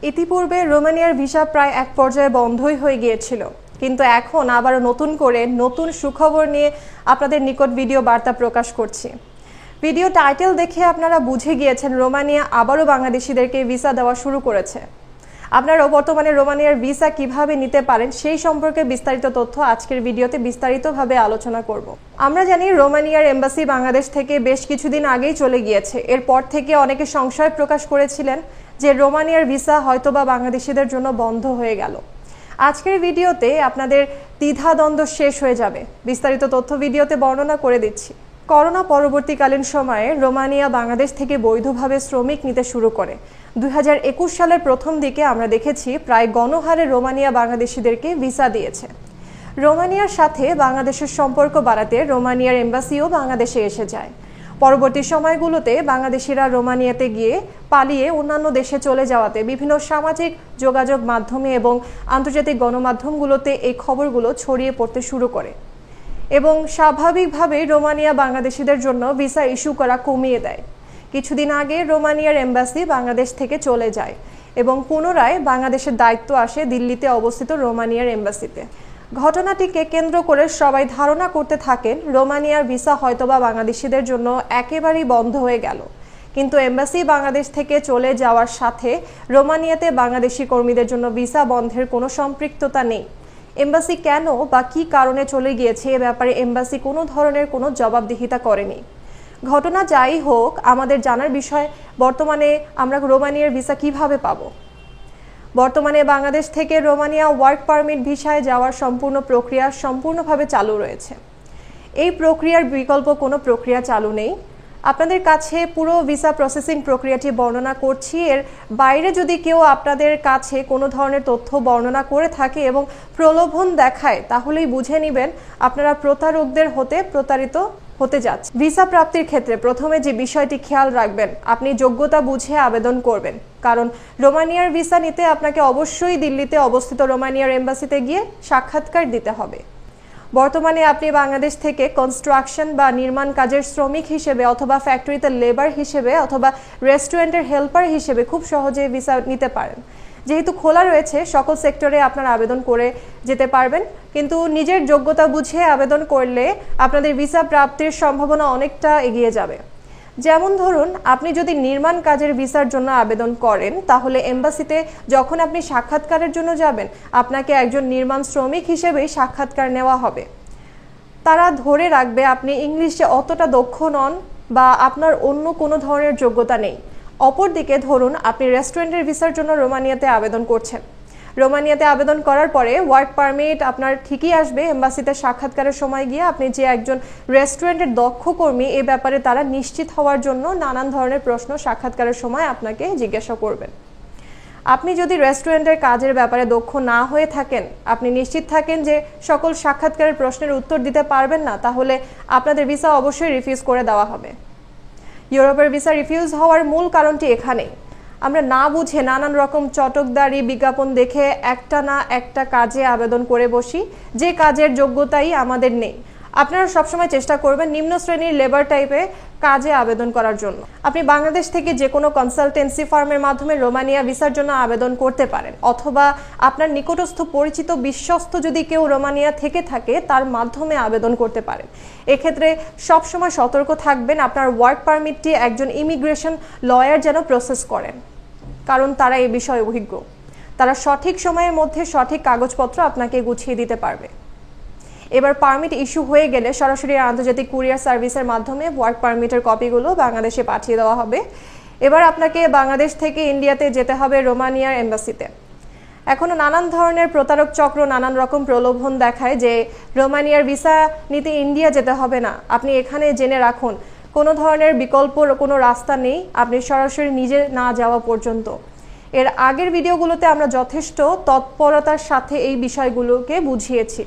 ইতিপূর্বে রোমানিয়ার ভিসা প্রায় এক পর্যায়ে বন্ধই হয়ে গিয়েছিল, কিন্তু এখন আবারও নতুন করে নতুন সুখবর নিয়ে আপনাদের নিকট ভিডিও বার্তা প্রকাশ করছি। ভিডিও টাইটেল দেখে আপনারা বুঝে গিয়েছেন রোমানিয়া আবারও বাংলাদেশিদেরকে ভিসা দেওয়া শুরু করেছে। আপনারাও বর্তমানে রোমানিয়ার ভিসা কিভাবে নিতে পারেন সেই সম্পর্কে বিস্তারিত তথ্য আজকের ভিডিওতে বিস্তারিতভাবে আলোচনা করব। আমরা জানি রোমানিয়ার এম্বাসি বাংলাদেশ থেকে বেশ কিছুদিন আগেই চলে গিয়েছে। এরপর থেকে অনেকে সংশয় প্রকাশ করেছিলেন যে রোমানিয়ার ভিসা হয়তোবা বাংলাদেশিদের জন্য বন্ধ হয়ে গেল। আজকের ভিডিওতে আপনাদের দ্বিধাদ্বন্দ্ব শেষ হয়ে যাবে। বিস্তারিত তথ্য ভিডিওতে বর্ণনা করে দিচ্ছি। করোনা পরবর্তীকালীন সময়ে রোমানিয়া বাংলাদেশ থেকে বৈধভাবে শ্রমিক নিতে শুরু করে। 2021 সালের প্রথম দিকে আমরা দেখেছি প্রায় গণহারে রোমানিয়া বাংলাদেশিদেরকে ভিসা দিয়েছে। রোমানিয়ার সাথে বাংলাদেশের সম্পর্ক বাড়াতে রোমানিয়ার এম্বাসিও বাংলাদেশে এসে যায়। পরবর্তী সময়গুলোতে বাংলাদেশিরা রোমানিয়াতে গিয়ে পালিয়ে অন্যান্য দেশে চলে যাওয়াতে বিভিন্ন সামাজিক যোগাযোগ মাধ্যমে এবং আন্তর্জাতিক গণমাধ্যমগুলোতে এই খবরগুলো ছড়িয়ে পড়তে শুরু করে এবং স্বাভাবিকভাবেই রোমানিয়া বাংলাদেশিদের জন্য ভিসা ইস্যু করা কমিয়ে দেয়। কিছুদিন আগে রোমানিয়ার এম্বাসি বাংলাদেশ থেকে চলে যায় এবং পুনরায় বাংলাদেশের দায়িত্ব আসে দিল্লিতে অবস্থিত রোমানিয়ার এম্বাসিতে। ঘটনাটিকে কেন্দ্র করে সবাই ধারণা করতে থাকেন রোমানিয়ার ভিসা হয়তোবা বাংলাদেশিদের জন্য একেবারেই বন্ধ হয়ে গেল, কিন্তু এম্বাসি বাংলাদেশ থেকে চলে যাওয়ার সাথে রোমানিয়াতে বাংলাদেশি কর্মীদের জন্য ভিসা বন্ধের কোনো সম্পৃক্ততা নেই। এম্বাসি কেন বা কী কারণে চলে গিয়েছে এ ব্যাপারে এম্বাসি কোনো ধরনের কোনো জবাবদিহিতা করেনি। ঘটনা যাই হোক, আমাদের জানার বিষয় বর্তমানে আমরা রোমানিয়ার ভিসা কিভাবে পাবো। বর্তমানে বাংলাদেশ থেকে রোমানিয়া ওয়ার্ক পারমিট ভিসায় যাওয়ার সম্পূর্ণ প্রক্রিয়া সম্পূর্ণভাবে চালু রয়েছে। এই প্রক্রিয়ার বিকল্প কোনো প্রক্রিয়া চালু নেই। আপনাদের কাছে পুরো ভিসা প্রসেসিং প্রক্রিয়াটি বর্ণনা করছি। এর বাইরে যদি কেউ আপনাদের কাছে কোনো ধরনের তথ্য বর্ণনা করে থাকে এবং প্রলোভন দেখায়, তাহলেই বুঝে নেবেন আপনারা প্রতারকদের হতে প্রতারিত হতে যাচ্ছে। ভিসা প্রাপ্তির ক্ষেত্রে প্রথমে যে বিষয়টি খেয়াল রাখবেন, আপনি যোগ্যতা বুঝে আবেদন করবেন, কারণ রোমানিয়ার ভিসা নিতে আপনাকে অবশ্যই দিল্লিতে অবস্থিত রোমানিয়ার এম্বাসিতে গিয়ে সাক্ষাৎকার দিতে হবে। বর্তমানে আপনি বাংলাদেশ থেকে কনস্ট্রাকশন বা নির্মাণ কাজের শ্রমিক হিসেবে অথবা ফ্যাক্টরিতে লেবার হিসেবে অথবা রেস্টুরেন্টের হেল্পার হিসেবে খুব সহজে ভিসা নিতে পারেন। যেহেতু খোলা রয়েছে, সকল সেক্টরে আপনারা আবেদন করে যেতে পারবেন, কিন্তু নিজের যোগ্যতা বুঝে আবেদন করলে আপনাদের ভিসা প্রাপ্তির সম্ভাবনা অনেকটা এগিয়ে যাবে। যেমন ধরুন, আপনি যদি নির্মাণ কাজের ভিসার জন্য আবেদন করেন, তাহলে এম্বাসিতে যখন আপনি সাক্ষাৎকারের জন্য যাবেন, আপনাকে একজন নির্মাণ শ্রমিক হিসেবেই সাক্ষাৎকার নেওয়া হবে। তারা ধরে রাখবে আপনি ইংলিশে অতটা দক্ষ নন বা আপনার অন্য কোনো ধরনের যোগ্যতা নেই। অপরদিকে ধরুন, আপনি রেস্টুরেন্টের ভিসার জন্য রোমানিয়াতে আবেদন করছেন। রোমানিয়াতে আবেদন করার পরে ওয়ার্ক পারমিট আপনার ঠিকই আসবে। এম্বাসিতে সাক্ষাৎকারের সময় গিয়ে আপনি যে একজন রেস্টুরেন্টের দক্ষ কর্মী এ ব্যাপারে তারা নিশ্চিত হওয়ার জন্য নানান ধরনের প্রশ্ন সাক্ষাৎকারের সময় আপনাকে জিজ্ঞাসা করবেন। আপনি যদি রেস্টুরেন্টের কাজের ব্যাপারে দক্ষ না হয়ে থাকেন, আপনি নিশ্চিত থাকেন যে সকল সাক্ষাৎকারের প্রশ্নের উত্তর দিতে পারবেন না, তাহলে আপনাদের ভিসা অবশ্যই রিফিউজ করে দেওয়া হবে। ইউরোপের ভিসা রিফিউজ হওয়ার মূল কারণটি এখানেই। আমরা না বুঝে নানান রকম চটকদারি বিজ্ঞাপন দেখে একটা না একটা কাজে আবেদন করে বসি, যে কাজের যোগ্যতাই আমাদের নেই। আপনারা সবসময় চেষ্টা করবেন নিম্ন শ্রেণীর লেবার টাইপে কাজে আবেদন করার জন্য। আপনি বাংলাদেশ থেকে যে কোনো কনসালটেন্সি ফার্মের মাধ্যমে রোমানিয়া ভিসার জন্য আবেদন করতে পারেন, অথবা আপনার নিকটস্থ পরিচিত বিশ্বস্ত যদি কেউ রোমানিয়া থেকে থাকে তার মাধ্যমে আবেদন করতে পারেন। এক্ষেত্রে সবসময় সতর্ক থাকবেন আপনার ওয়ার্ক পারমিটটি একজন ইমিগ্রেশন লয়ার যেন প্রসেস করেন, কারণ তারা এই বিষয়ে অভিজ্ঞ। তারা সঠিক সময়ের মধ্যে সঠিক কাগজপত্র আপনাকে গুছিয়ে দিতে পারবে। এবার পারমিট ইস্যু হয়ে গেলে সরাসরি আন্তর্জাতিক কুরিয়ার সার্ভিসের মাধ্যমে ওয়ার্ক পারমিটের কপিগুলো বাংলাদেশে পাঠিয়ে দেওয়া হবে। এবার আপনাকে বাংলাদেশ থেকে ইন্ডিয়াতে যেতে হবে রোমানিয়ার এম্বাসিতে। এখনও নানান ধরনের প্রতারক চক্র নানান রকম প্রলোভন দেখায় যে রোমানিয়ার ভিসা নিতে ইন্ডিয়া যেতে হবে না, আপনি এখানে জেনে রাখুন কোনো ধরনের বিকল্প কোনো রাস্তা নেই আপনি সরাসরি নিজে না যাওয়া পর্যন্ত। এর আগের ভিডিওগুলোতে আমরা যথেষ্ট তৎপরতার সাথে এই বিষয়গুলোকে বুঝিয়েছি।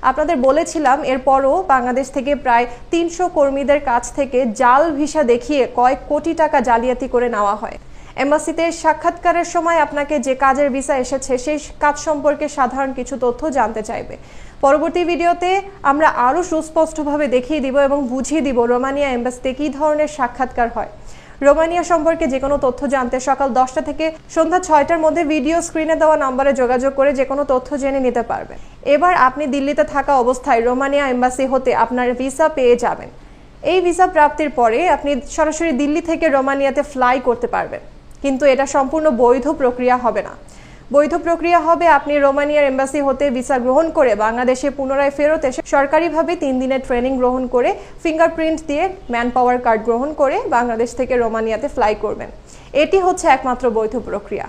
আপনাদের বলেছিলাম এরপরও বাংলাদেশ থেকে প্রায় 300 কর্মীদের কাছ থেকে জাল ভিসা দেখিয়ে কয়েক কোটি টাকা জালিয়াতি করে নেওয়া হয়। এম্বাসিতে সাক্ষাৎকারের সময় আপনাকে যে কাজের ভিসা এসেছে সেই কাজ সম্পর্কে সাধারণ কিছু তথ্য জানতে চাইবে। পরবর্তী ভিডিওতে আমরা আরও সুস্পষ্টভাবে দেখিয়ে দিব এবং বুঝিয়ে দিব রোমানিয়া এম্বাসিতে কী ধরনের সাক্ষাৎকার হয়। রোমানিয়া সম্পর্কে যে কোনো তথ্য জানতে সকাল 10টা থেকে সন্ধ্যা 6টার মধ্যে ভিডিও স্ক্রিনে দেওয়া নম্বরে যোগাযোগ করে যে কোনো তথ্য জেনে নিতে পারবেন। এবার আপনি দিল্লিতে থাকা অবস্থায় রোমানিয়া এম্বাসি হতে আপনার ভিসা পেয়ে যাবেন। এই ভিসা প্রাপ্তির পরে আপনি সরাসরি দিল্লি থেকে রোমানিয়াতে ফ্লাই করতে পারবেন, কিন্তু এটা সম্পূর্ণ বৈধ প্রক্রিয়া হবে না। বৈধ প্রক্রিয়া হবে আপনি রোমানিয়ার এম্বাসি হতে ভিসা গ্রহণ করে বাংলাদেশে পুনরায় ফেরত এসে সরকারিভাবে 3 দিনের ট্রেনিং গ্রহণ করে ফিঙ্গারপ্রিন্ট দিয়ে ম্যান পাওয়ার কার্ড গ্রহণ করে বাংলাদেশ থেকে রোমানিয়াতে ফ্লাই করবেন। এটি হচ্ছে একমাত্র বৈধ প্রক্রিয়া।